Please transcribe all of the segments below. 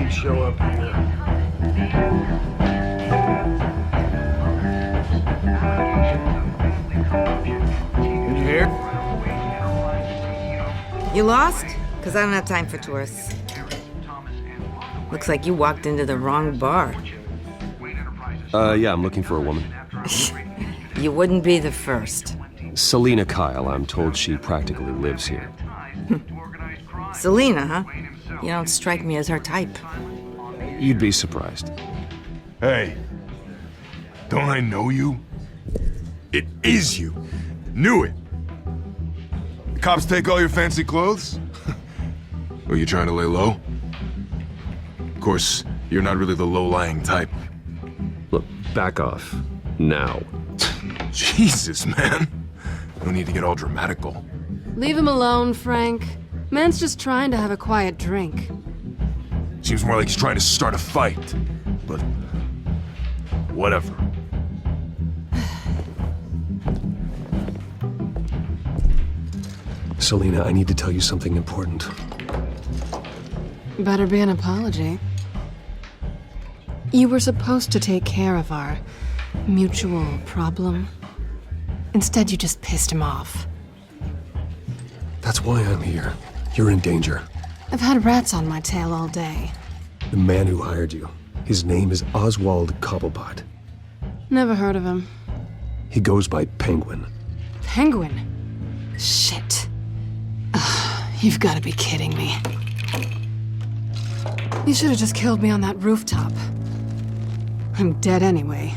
you show up here. In here? You lost? Because I don't have time for tourists. Looks like you walked into the wrong bar. Yeah, I'm looking for a woman. You wouldn't be the first. Selena Kyle, I'm told she practically lives here. Selena, huh? You don't strike me as her type. You'd be surprised. Hey, don't I know you? It is you. Knew it. The cops take all your fancy clothes? Are you trying to lay low? Of course, you're not really the low-lying type. Look, back off. Now. Jesus, man. No need to get all dramatical. Leave him alone, Frank. Man's just trying to have a quiet drink. Seems more like he's trying to start a fight. But... whatever. Selena, I need to tell you something important. Better be an apology. You were supposed to take care of our mutual problem. Instead, you just pissed him off. That's why I'm here. You're in danger. I've had rats on my tail all day. The man who hired you, his name is Oswald Cobblepot. Never heard of him. He goes by Penguin. Penguin? Shit. Ugh, you've got to be kidding me. You should have just killed me on that rooftop. I'm dead anyway.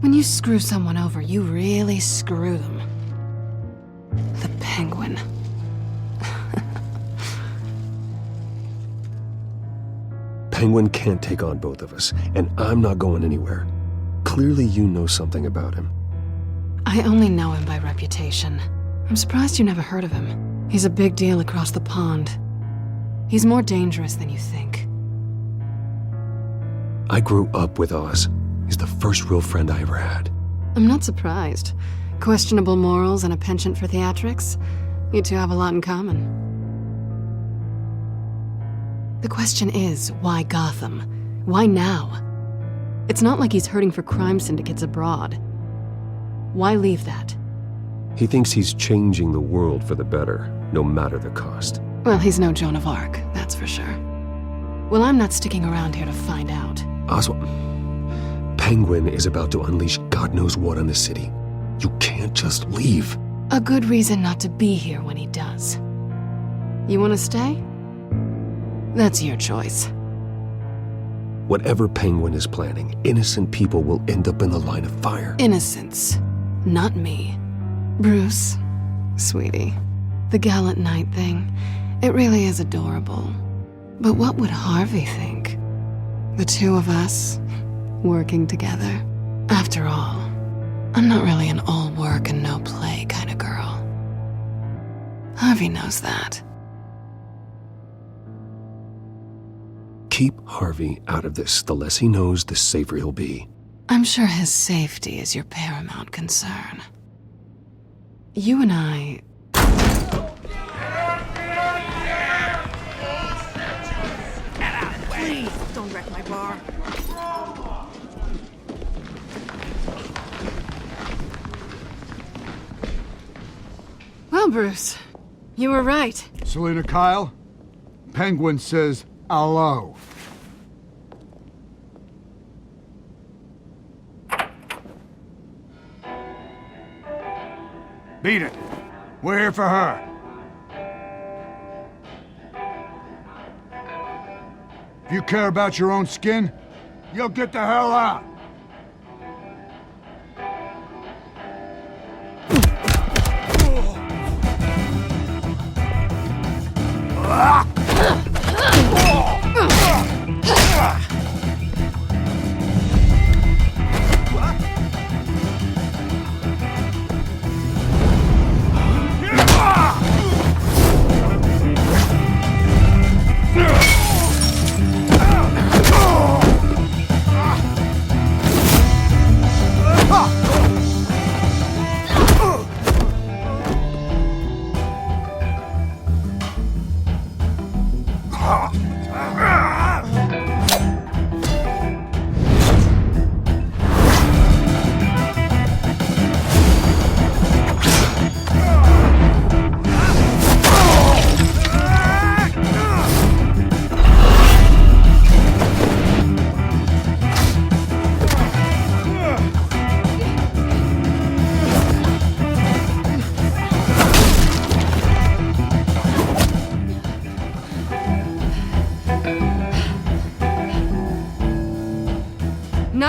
When you screw someone over, you really screw them. The Penguin. Penguin can't take on both of us, and I'm not going anywhere. Clearly you know something about him. I only know him by reputation. I'm surprised you never heard of him. He's a big deal across the pond. He's more dangerous than you think. I grew up with Oz. He's the first real friend I ever had. I'm not surprised. Questionable morals and a penchant for theatrics. You two have a lot in common. The question is, why Gotham? Why now? It's not like he's hurting for crime syndicates abroad. Why leave that? He thinks he's changing the world for the better, no matter the cost. Well, he's no Joan of Arc, that's for sure. Well, I'm not sticking around here to find out. Oswald, Penguin is about to unleash God knows what on the city. You can't just leave. A good reason not to be here when he does. You want to stay? That's your choice. Whatever Penguin is planning, innocent people will end up in the line of fire. Innocence, not me. Bruce, sweetie, the gallant knight thing, it really is adorable. But what would Harvey think? The two of us, working together. After all, I'm not really an all work and no play kind of girl. Harvey knows that. Keep Harvey out of this. The less he knows, the safer he'll be. I'm sure his safety is your paramount concern. You and I... Please, don't wreck my bar. Well, Bruce, you were right. Selena Kyle? Penguin says hello. Beat it. We're here for her. If you care about your own skin, you'll get the hell out.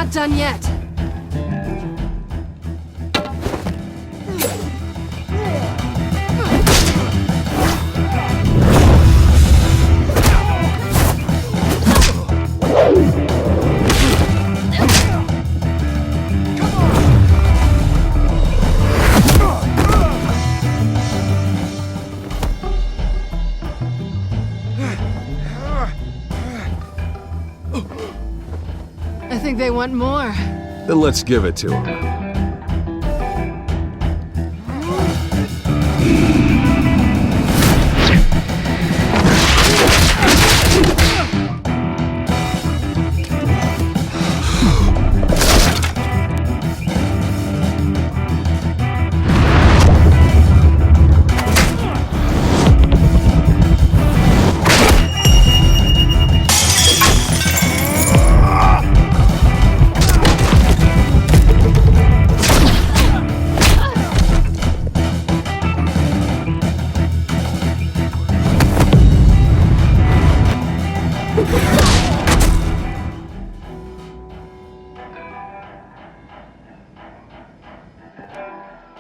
not done yet. I think they want more. Then let's give it to him.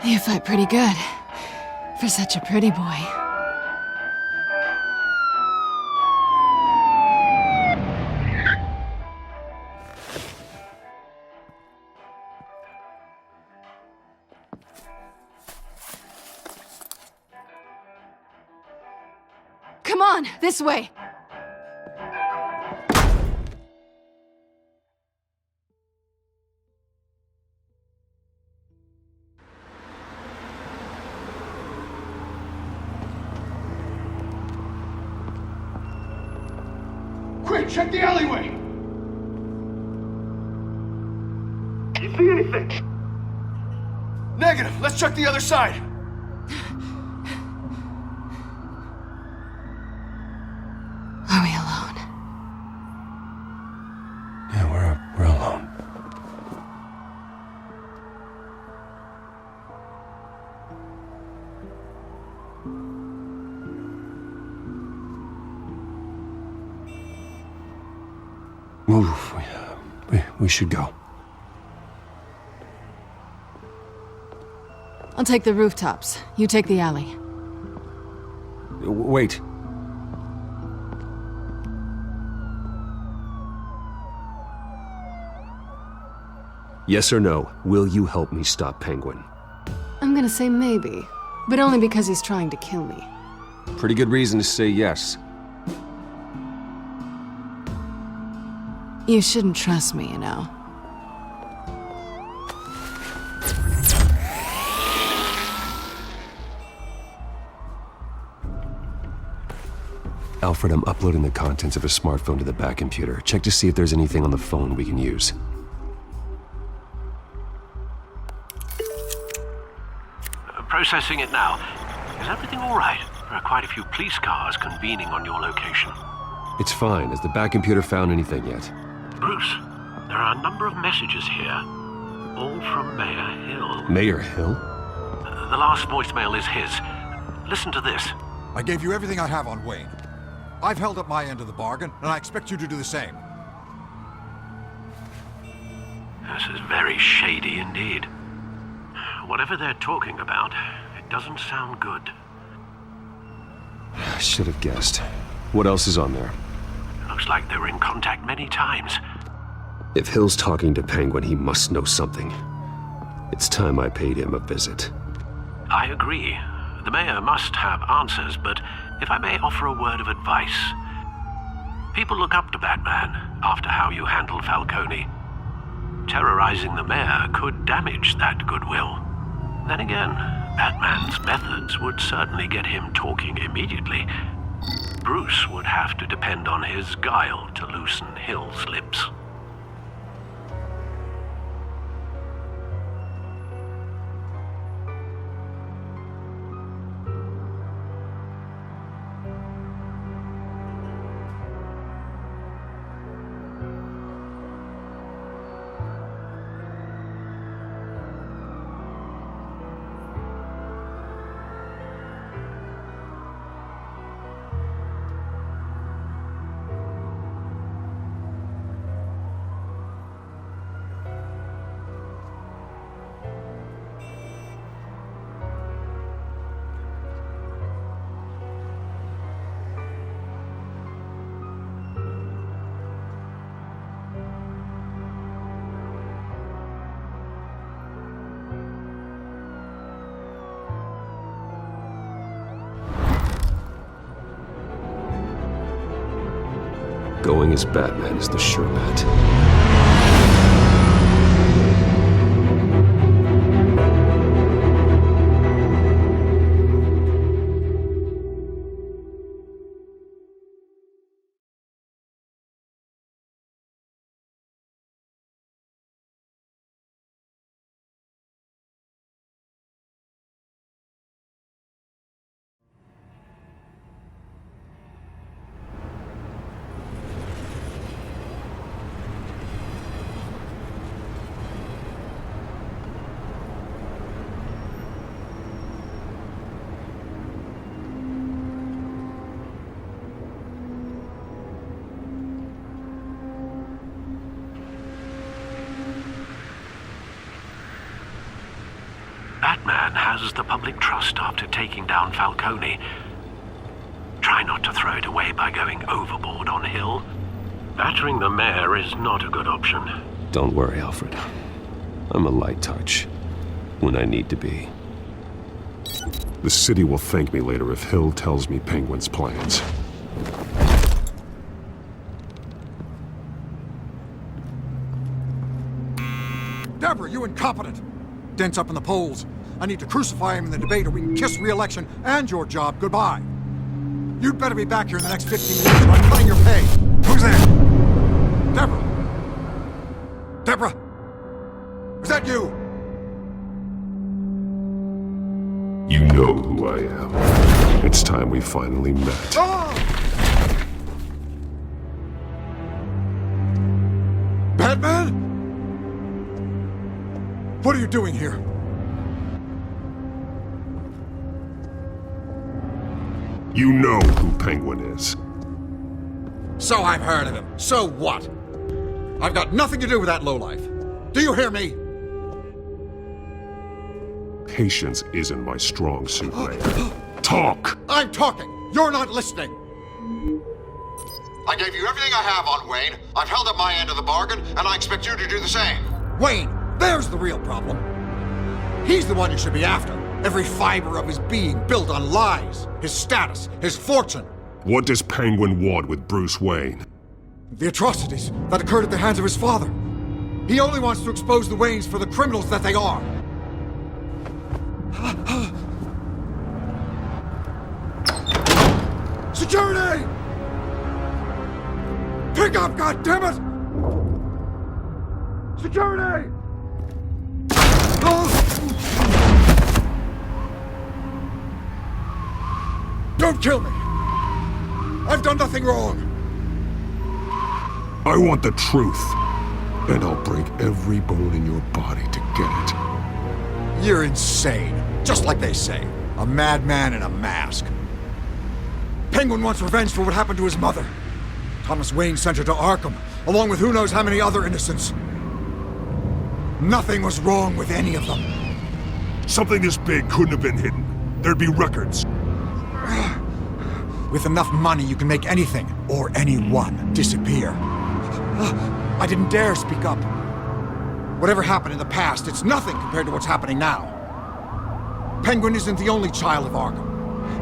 You fight pretty good. For such a pretty boy. Come on, this way! Quick, check the alleyway! You see anything? Negative. Let's check the other side. Are we alone? Yeah, we're alone. Move. We should go. I'll take the rooftops. You take the alley. Wait. Yes or no, will you help me stop Penguin? I'm gonna say maybe, but only because he's trying to kill me. Pretty good reason to say yes. You shouldn't trust me, you know. Alfred, I'm uploading the contents of a smartphone to the back computer. Check to see if there's anything on the phone we can use. Processing it now. Is everything all right? There are quite a few police cars convening on your location. It's fine. Has the back computer found anything yet? Bruce, there are a number of messages here, all from Mayor Hill. Mayor Hill? The last voicemail is his. Listen to this. I gave you everything I have on Wayne. I've held up my end of the bargain, and I expect you to do the same. This is very shady indeed. Whatever they're talking about, it doesn't sound good. I should have guessed. What else is on there? Looks like they were in contact many times. If Hill's talking to Penguin, he must know something. It's time I paid him a visit. I agree. The mayor must have answers, but if I may offer a word of advice. People look up to Batman after how you handled Falcone. Terrorizing the mayor could damage that goodwill. Then again, Batman's methods would certainly get him talking immediately. Bruce would have to depend on his guile to loosen Hill's lips. Going as Batman is the sure bet. Batman has the public trust after taking down Falcone. Try not to throw it away by going overboard on Hill. Battering the mayor is not a good option. Don't worry, Alfred. I'm a light touch when I need to be. The city will thank me later if Hill tells me Penguin's plans. Deborah, you incompetent! Dent's up in the polls. I need to crucify him in the debate or we can kiss re-election and your job goodbye. You'd better be back here in the next 15 minutes or I'm cutting your pay. Who's there? Deborah! Deborah! Is that you? You know who I am. It's time we finally met. Ah! Batman? What are you doing here? You know who Penguin is. So I've heard of him. So what? I've got nothing to do with that lowlife. Do you hear me? Patience isn't my strong suit, Mayor. Talk! I'm talking. You're not listening. I gave you everything I have on Wayne. I've held up my end of the bargain, and I expect you to do the same. Wayne, there's the real problem. He's the one you should be after. Every fiber of his being built on lies. His status, his fortune. What does Penguin want with Bruce Wayne? The atrocities that occurred at the hands of his father. He only wants to expose the Waynes for the criminals that they are. Security! Pick up, goddammit! Security! Don't kill me! I've done nothing wrong! I want the truth, and I'll break every bone in your body to get it. You're insane. Just like they say. A madman in a mask. Penguin wants revenge for what happened to his mother. Thomas Wayne sent her to Arkham, along with who knows how many other innocents. Nothing was wrong with any of them. Something this big couldn't have been hidden. There'd be records. With enough money, you can make anything, or anyone, disappear. I didn't dare speak up. Whatever happened in the past, it's nothing compared to what's happening now. Penguin isn't the only child of Arkham.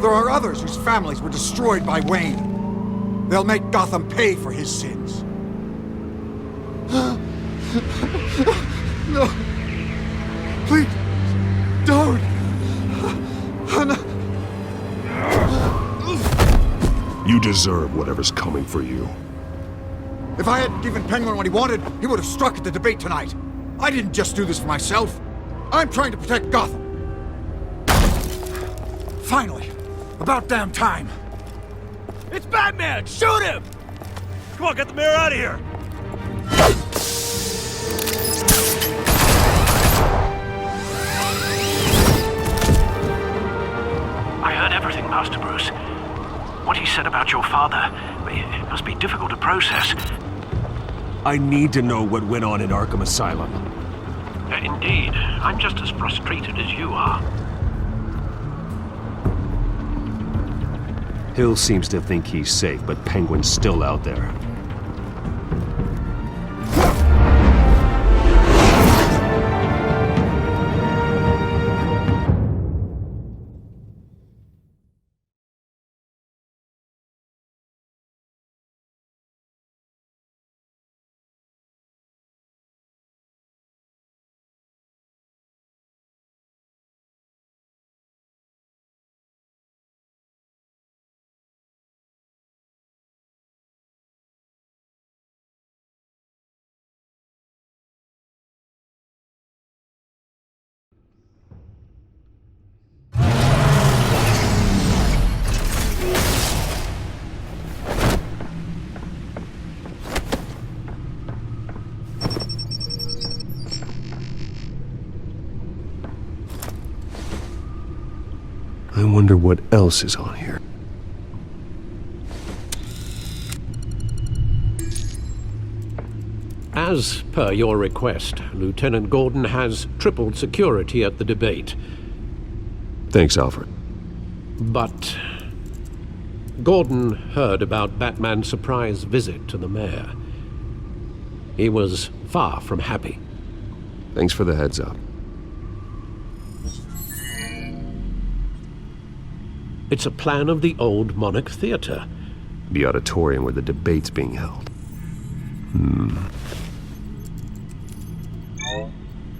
There are others whose families were destroyed by Wayne. They'll make Gotham pay for his sins. No. Please, don't. You deserve whatever's coming for you. If I hadn't given Penguin what he wanted, he would have struck at the debate tonight. I didn't just do this for myself. I'm trying to protect Gotham. Finally. About damn time. It's Batman! Shoot him! Come on, get the mayor out of here! I heard everything, Master Bruce. What he said about your father, it must be difficult to process. I need to know what went on in Arkham Asylum. Indeed, I'm just as frustrated as you are. Hill seems to think he's safe, but Penguin's still out there. I wonder what else is on here. As per your request, Lieutenant Gordon has tripled security at the debate. Thanks, Alfred. But Gordon heard about Batman's surprise visit to the mayor. He was far from happy. Thanks for the heads up. It's a plan of the old Monarch Theater. The auditorium where the debate's being held.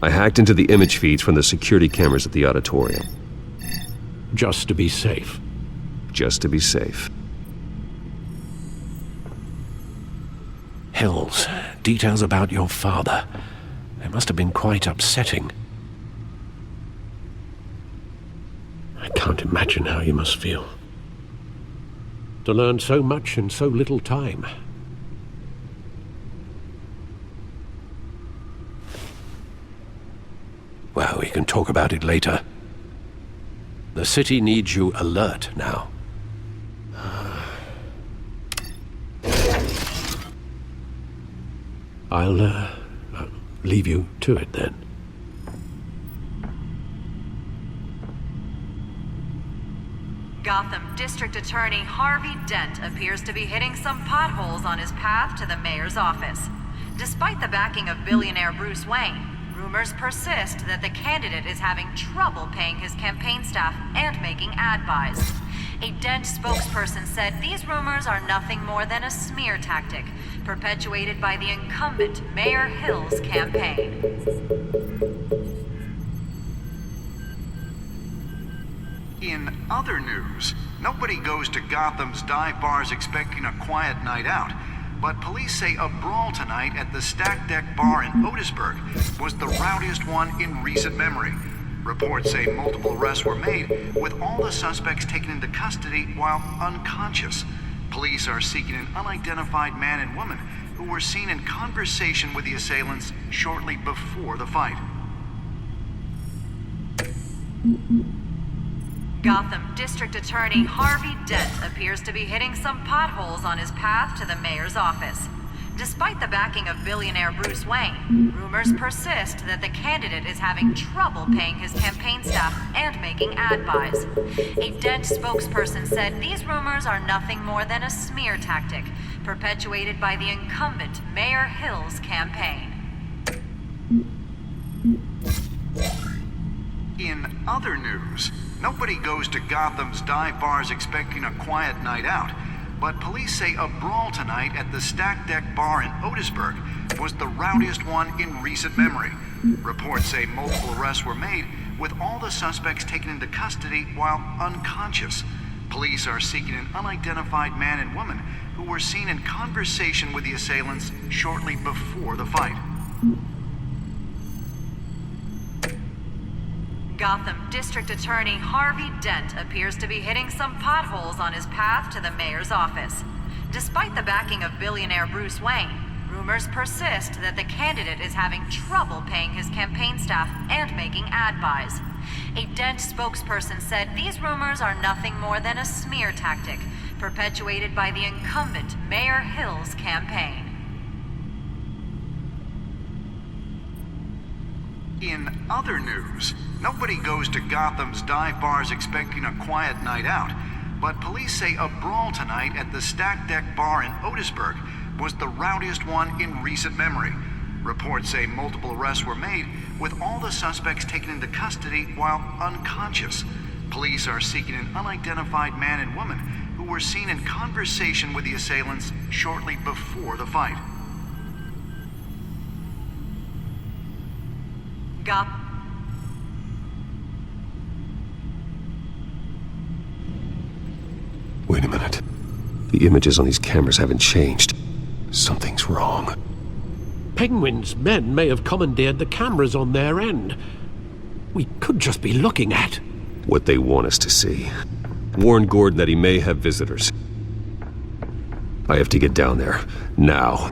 I hacked into the image feeds from the security cameras at the auditorium. Just to be safe. Just to be safe. Hills, details about your father. They must have been quite upsetting. I can't imagine how you must feel. To learn so much in so little time. Well, we can talk about it later. The city needs you alert now. I'll leave you to it then. Gotham District Attorney Harvey Dent appears to be hitting some potholes on his path to the mayor's office. Despite the backing of billionaire Bruce Wayne, rumors persist that the candidate is having trouble paying his campaign staff and making ad buys. A Dent spokesperson said these rumors are nothing more than a smear tactic, perpetuated by the incumbent Mayor Hill's campaign. In other news, nobody goes to Gotham's dive bars expecting a quiet night out, but police say a brawl tonight at the Stack Deck Bar in Otisburg was the rowdiest one in recent memory. Reports say multiple arrests were made, with all the suspects taken into custody while unconscious. Police are seeking an unidentified man and woman who were seen in conversation with the assailants shortly before the fight. Gotham District Attorney Harvey Dent appears to be hitting some potholes on his path to the mayor's office. Despite the backing of billionaire Bruce Wayne, rumors persist that the candidate is having trouble paying his campaign staff and making ad buys. A Dent spokesperson said these rumors are nothing more than a smear tactic, perpetuated by the incumbent Mayor Hill's campaign. In other news, nobody goes to Gotham's dive bars expecting a quiet night out, but police say a brawl tonight at the Stack Deck Bar in Otisburg was the rowdiest one in recent memory. Reports say multiple arrests were made, with all the suspects taken into custody while unconscious. Police are seeking an unidentified man and woman who were seen in conversation with the assailants shortly before the fight. Gotham District Attorney Harvey Dent appears to be hitting some potholes on his path to the mayor's office. Despite the backing of billionaire Bruce Wayne, rumors persist that the candidate is having trouble paying his campaign staff and making ad buys. A Dent spokesperson said these rumors are nothing more than a smear tactic, perpetuated by the incumbent Mayor Hill's campaign. In other news, nobody goes to Gotham's dive bars expecting a quiet night out, but police say a brawl tonight at the Stack Deck Bar in Otisburg was the rowdiest one in recent memory. Reports say multiple arrests were made, with all the suspects taken into custody while unconscious. Police are seeking an unidentified man and woman who were seen in conversation with the assailants shortly before the fight. Wait a minute. The images on these cameras haven't changed. Something's wrong. Penguin's men may have commandeered the cameras on their end. We could just be looking at what they want us to see. Warn Gordon that he may have visitors. I have to get down there, now.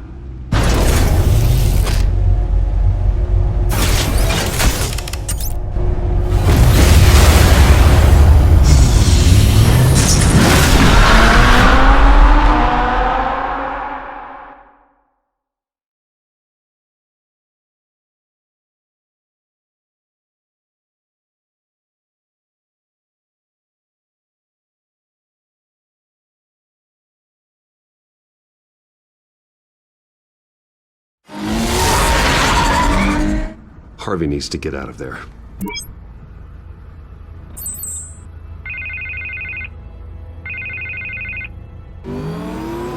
Harvey needs to get out of there.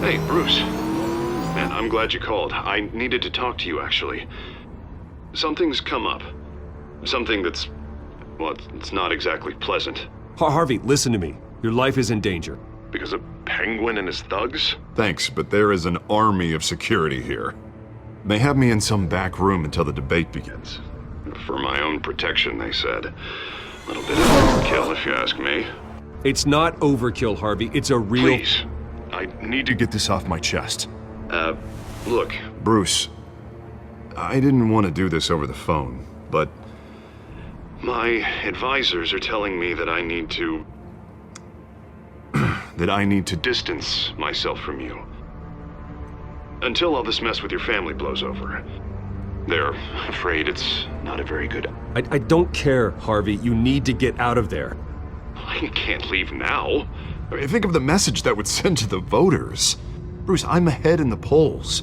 Hey, Bruce. Man, I'm glad you called. I needed to talk to you, actually. Something's come up. Something that's... well, it's not exactly pleasant. Harvey, listen to me. Your life is in danger. Because of Penguin and his thugs? Thanks, but there is an army of security here. They have me in some back room until the debate begins. For my own protection, they said. A little bit of overkill, if you ask me. It's not overkill, Harvey. It's a real... Please. I need to Get this off my chest. Look. Bruce, I didn't want to do this over the phone, but... My advisors are telling me that I need to... distance myself from you. Until all this mess with your family blows over. They're afraid it's not a very good... I don't care, Harvey. You need to get out of there. I can't leave now. I mean, think of the message that would send to the voters. Bruce, I'm ahead in the polls.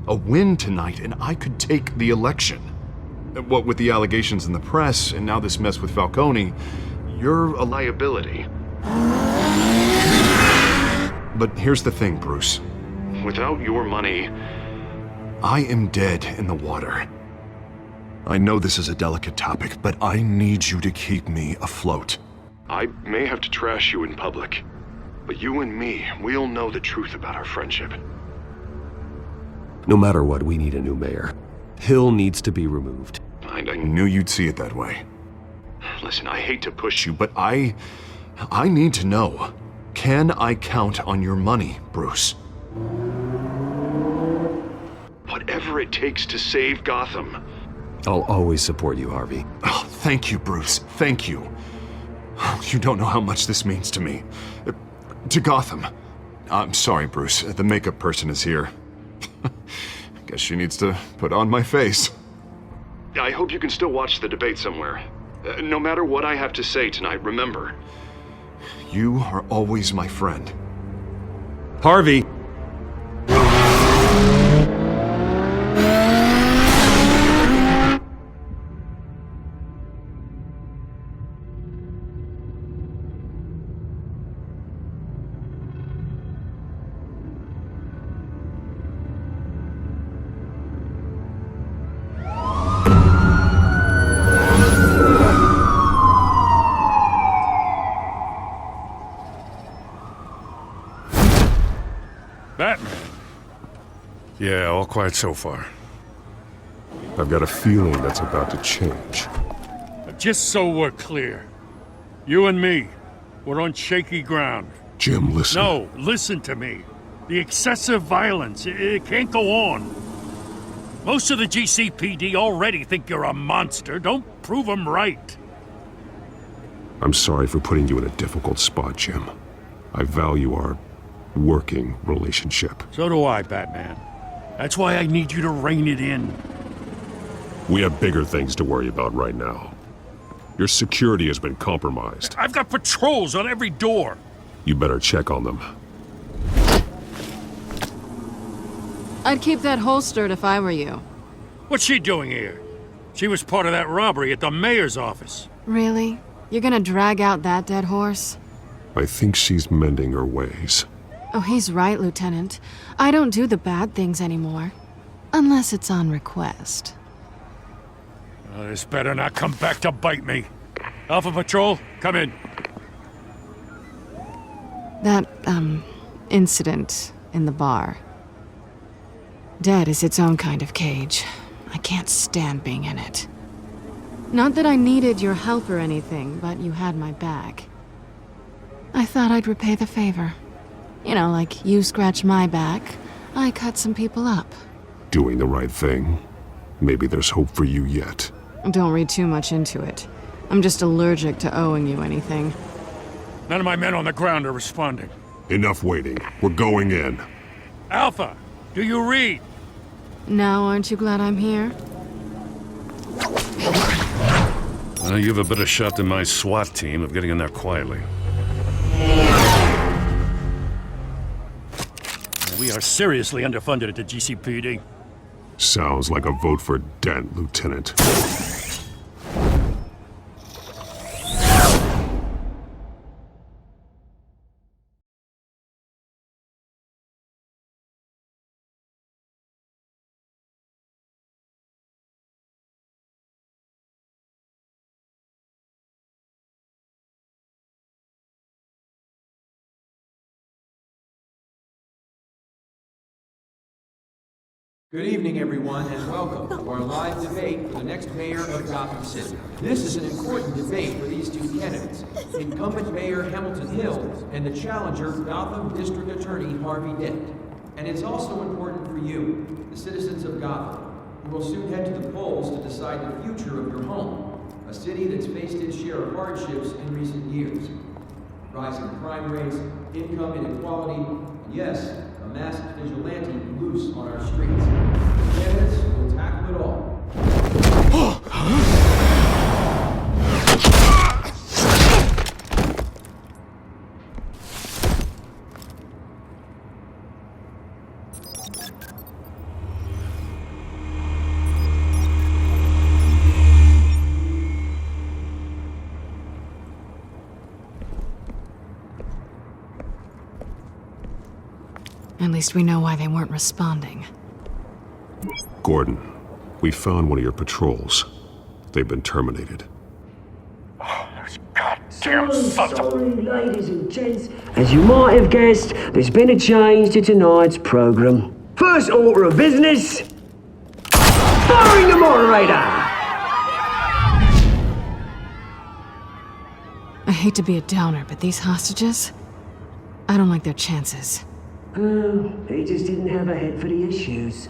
A win tonight, and I could take the election. What with the allegations in the press, and now this mess with Falcone, you're a Liability. But here's the thing, Bruce. Without your money... I am dead in the water. I know this is a delicate topic, but I need you to keep me afloat. I may have to trash you in public. But you and me, we'll know the truth about our friendship. No matter what, we need a new mayor. Hill needs to be removed. I Knew you'd see it that way. Listen, I hate to push you, But I need to know. Can I count on your money, Bruce? whatever it takes to save Gotham. I'll always support you, Harvey. Oh, thank you, Bruce. Thank you. You don't know how much this means to me. To Gotham. I'm sorry, Bruce. The makeup person is here. Guess she needs to put on my face. I hope you can still watch the debate somewhere. No matter what I have to say tonight, remember. You are always my friend. Harvey! Batman? Yeah, all quiet so far. I've got a feeling that's about to change. Just so we're clear, you and me, we're on shaky ground. Jim, listen. No, listen to me. The excessive violence, it can't go on. Most of the GCPD already think you're a monster. Don't prove them right. I'm sorry for putting you in a difficult spot, Jim. I value our working relationship. So do I, Batman. That's why I need you to rein it in. We have bigger things to worry about right now. Your security has been compromised. I've got patrols on every door. You better check on them. I'd keep that holstered if I were you. What's she doing here? She was part of that robbery at the mayor's office. Really? You're gonna drag out that dead horse? I think she's mending her ways. Oh, he's right, Lieutenant. I don't do the bad things anymore. Unless it's on request. Oh, this better not come back to bite me. Alpha Patrol, come in. That, incident in the bar. Dead is its own kind of cage. I can't stand being in it. Not that I needed your help or anything, but you had my back. I thought I'd repay the favor. You know, like you scratch my back, I cut some people up. Doing the right thing. Maybe there's hope for you yet. Don't read too much into it. I'm just allergic to owing you anything. None of my men on the ground are responding. Enough waiting. We're going in. Alpha, do you read? Now, aren't you glad I'm here? Well, you have a better shot than my SWAT team of getting in there quietly. We are seriously underfunded at the GCPD. Sounds like a vote for Dent, Lieutenant. Good evening, everyone, and welcome to our live debate for the next mayor of Gotham City. This is an important debate for these two candidates, incumbent Mayor Hamilton Hill and the challenger, Gotham District Attorney Harvey Dent. And it's also important for you, the citizens of Gotham, who will soon head to the polls to decide the future of your home, a city that's faced its share of hardships in recent years. Rising crime rates, income inequality, and yes, a masked vigilante loose on our streets. The candidates will tackle it all. At least we know why they weren't responding. Gordon, we found one of your patrols. They've been terminated. Damn sorry, ladies and gents. As you might have guessed, there's been a change to tonight's program. First order of business, firing the moderator! I hate to be a downer, but these hostages? I don't like their chances. Oh, he just didn't have a head for the issues.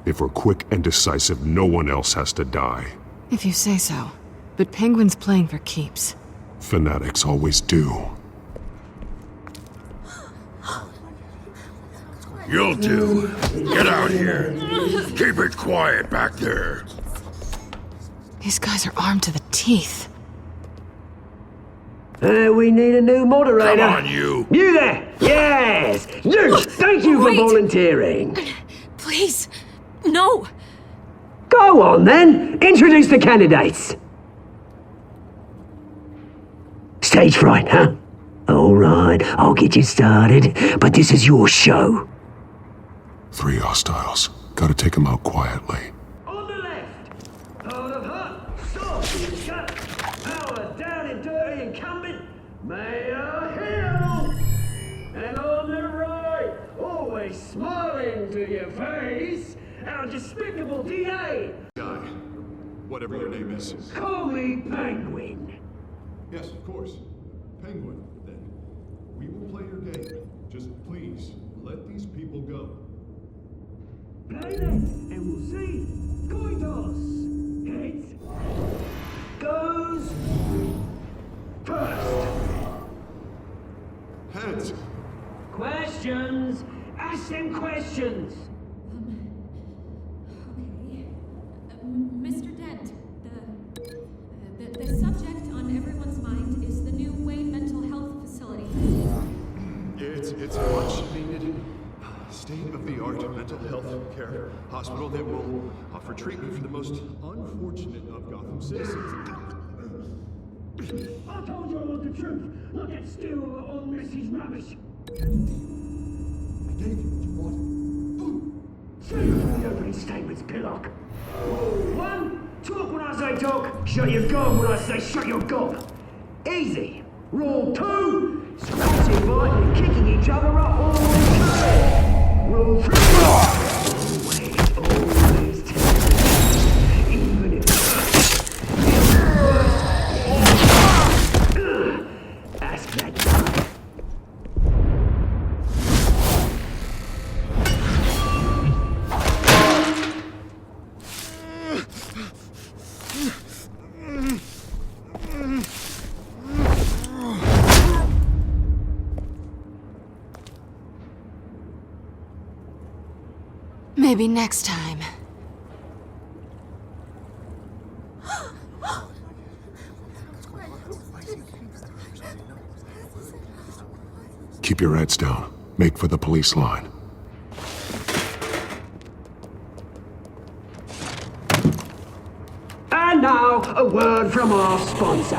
If we're quick and decisive, no one else has to die. If you say so. But Penguin's playing for keeps. Fanatics always do. You'll do. Get out here. Keep it quiet back there. These guys are armed to the teeth. We need a new moderator. Come on, you. You there! Yes! You! Thank you for volunteering. Please, no. Go on, then. Introduce the candidates. Stage fright, huh? All right, I'll get you started, but this is your show. 3 hostiles. Gotta take them out quietly. On the left, out of hut, stop, shut, power down and dirty incumbent, Mayor Hill. And on the right, always smiling to your face, our despicable DA. Guy, whatever your name is. Call me Penguin. Yes, of course. Penguin, then. We will play your game. Just please, let these people go. Play next, and we'll see. Coin toss. Heads. Goes. First. Heads. Questions. Ask them questions. Mr. Dent, the subject on everyone's mind is the new Wayne Mental Health Facility. It's a much-needed, state-of-the-art mental health care hospital that will offer treatment for the most unfortunate of Gotham citizens. I told you all the truth. Look at still on Missy's rubbish. David, what? Say the opening statements, Pillock. Rule 1, talk when I say talk, shut your gob when I say shut your gob. Easy. Rule 2, scratching, biting, and kicking each other up all the time. Rule 3, always tell me, even if ask that guy. Maybe next time. Keep your heads down. Make for the police line. And now, a word from our sponsor.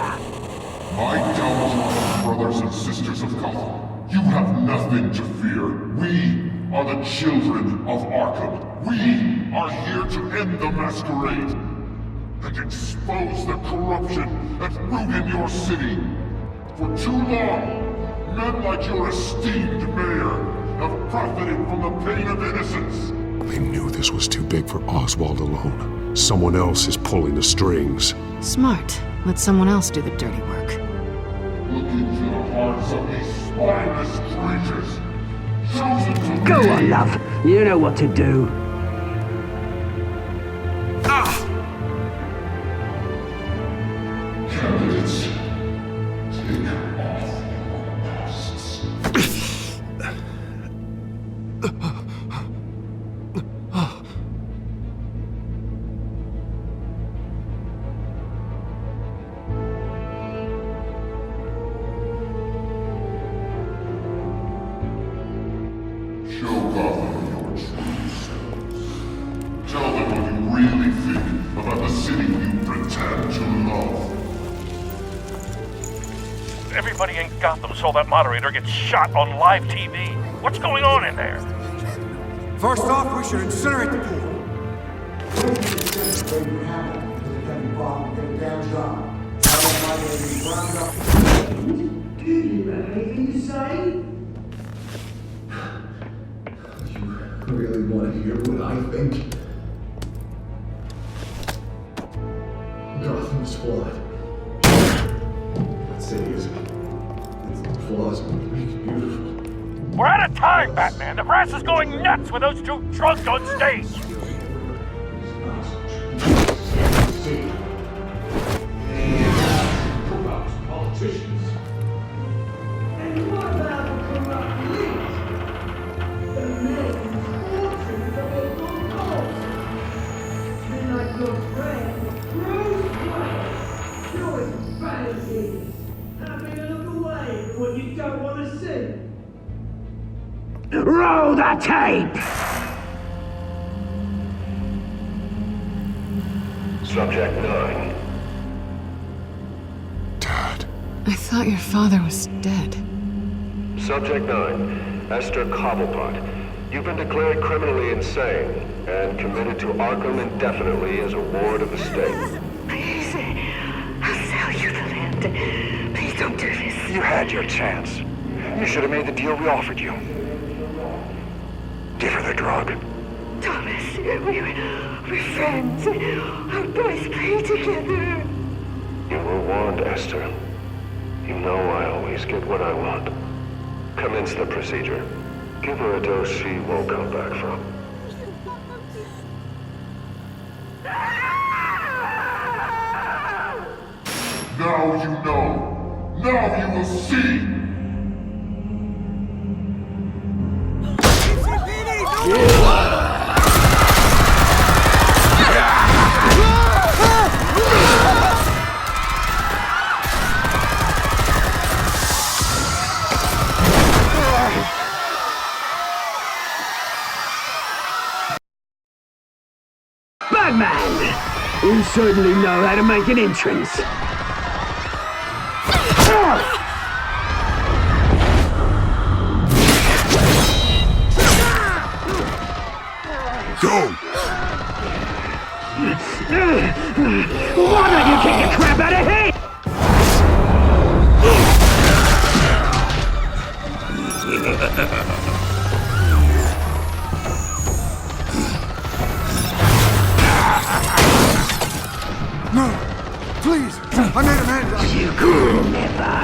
My downtrodden brothers and sisters of Gotham, you have nothing to fear. We are the children of Arkham. We are here to end the masquerade and expose the corruption that ruined your city. For too long, men like your esteemed mayor have profited from the pain of innocence. They knew this was too big for Oswald alone. Someone else is pulling the strings. Smart. Let someone else do the dirty work. Look into the hearts of these spineless creatures. Chosen to Go be. on, love. You know what to do. Candidates, take off your masks. Show Gotham your true selves. Tell them what you really think about the city you pretend to love. Everybody in Gotham saw that moderator get shot on live TV. What's going on in there? First off, we should incinerate the pool. Do you have anything to say? You really want to hear what I think? Gotham's flawed. That city is. Its flaws make it beautiful. We're out of time, Batman. The press is going nuts with those two drunks on stage. Corrupt politicians. And what about the corrupt police? The men fortunes of their good cause. Men like your friend, Bruce Wayne, doing fantasies, having a look away at what you don't want to see. Roll the tape! Subject 9. I thought your father was dead. Subject 9, Esther Cobblepot. You've been declared criminally insane and committed to Arkham indefinitely as a ward of the state. Please, I'll sell you the land. Please don't do this. You had your chance. You should have made the deal we offered you. Give her the drug. Thomas, we're friends. Our boys play together. You were warned, Esther. You know I always get what I want. Commence the procedure. Give her a dose she won't come back from. Now you know. Now you will see. Batman! You certainly know how to make an entrance. Go! Why don't you kick the crap out of him? No! Please! I made Amanda! You could never!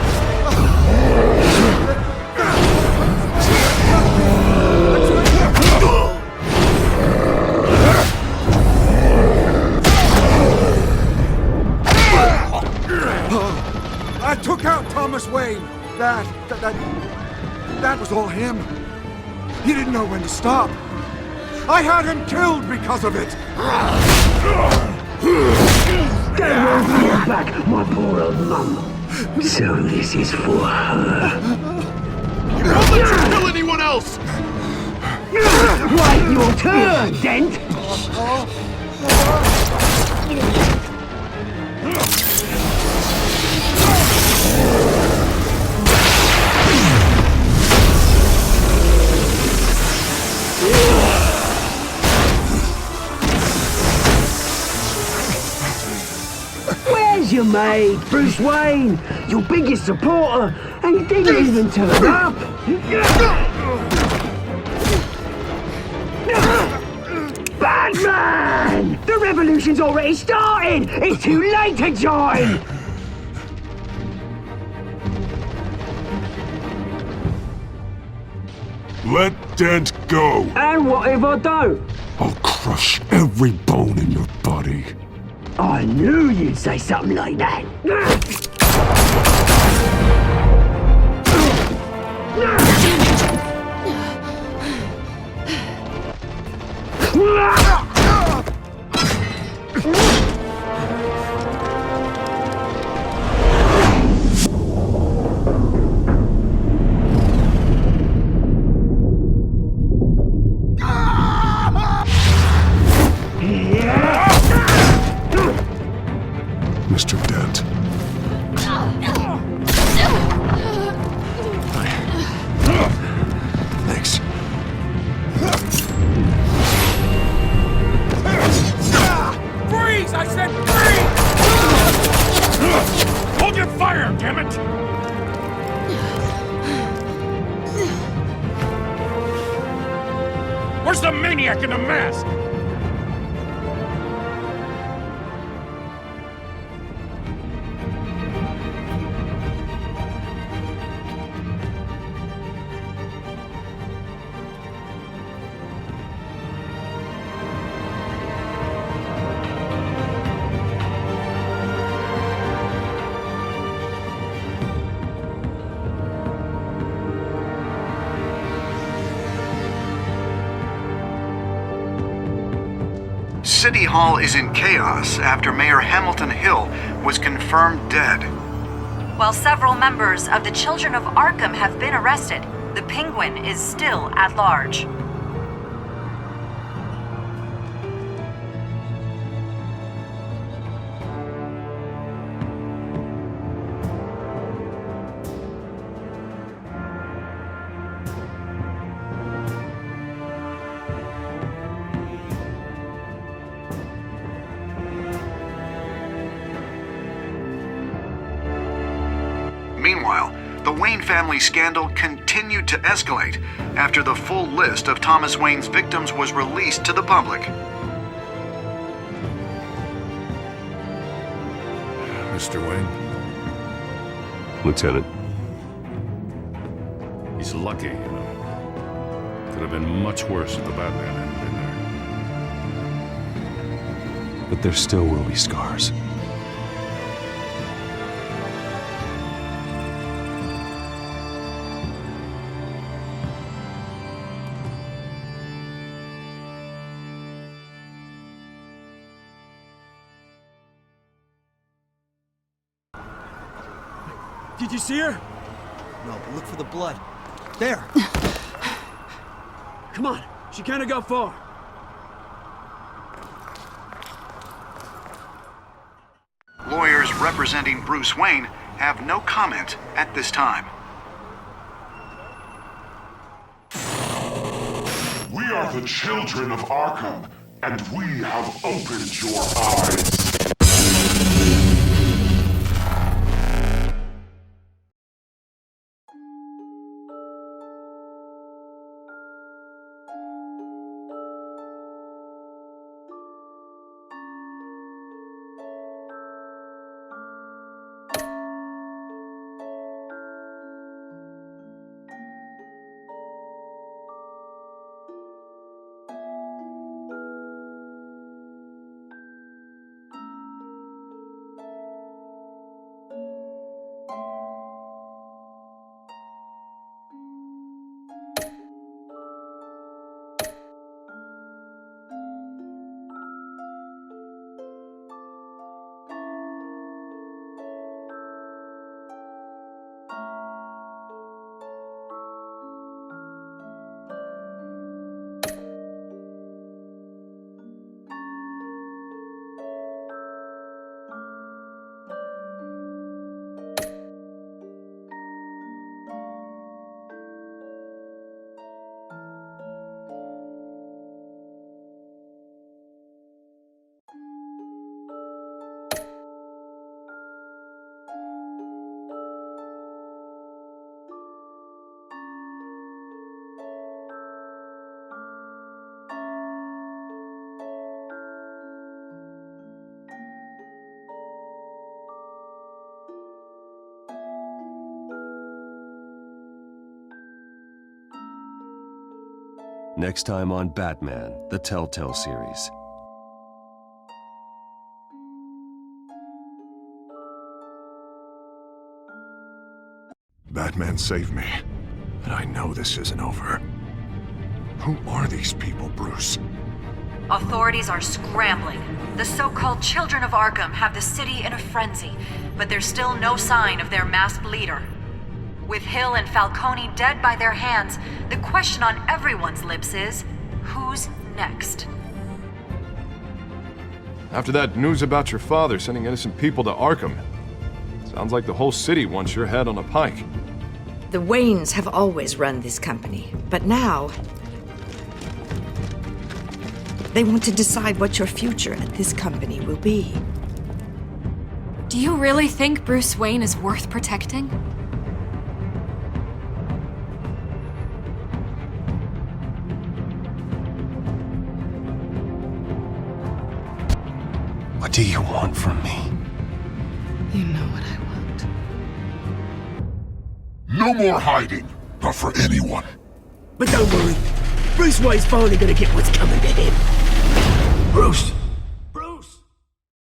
I took out Thomas Wayne. That was all him. He didn't know when to stop. I had him killed because of it. That won't bring back my poor old mum. So this is for her. Don't let you kill anyone else! Wait your turn, Dent! Where's your mate, Bruce Wayne? Your biggest supporter, and he didn't even turn up! Batman! The revolution's already started! It's too late to join! Let Dent go! And what if I don't? I'll crush every bone in your body. I knew you'd say something like that. Mr. Dent. Thanks. Freeze! I said freeze! Hold your fire, damn it! Where's the maniac in the mask? City Hall is in chaos after Mayor Hamilton Hill was confirmed dead. While several members of the Children of Arkham have been arrested, the Penguin is still at large. Meanwhile, the Wayne family scandal continued to escalate after the full list of Thomas Wayne's victims was released to the public. Mr. Wayne? Lieutenant. He's lucky, you know. Could have been much worse if the Batman hadn't been there. But there still will be scars. Did you see her? No, but look for the blood. There! Come on, she can't have got far. Lawyers representing Bruce Wayne have no comment at this time. We are the children of Arkham, and we have opened your eyes. Next time on Batman, the Telltale series. Batman saved me, but I know this isn't over. Who are these people, Bruce? Authorities are scrambling. The so-called Children of Arkham have the city in a frenzy, but there's still no sign of their masked leader. With Hill and Falcone dead by their hands, the question on everyone's lips is, who's next? After that news about your father sending innocent people to Arkham, sounds like the whole city wants your head on a pike. The Waynes have always run this company, but now they want to decide what your future at this company will be. Do you really think Bruce Wayne is worth protecting? What do you want from me? You know what I want. No more hiding, not for anyone. But don't worry, Bruce Wayne's finally gonna get what's coming to him.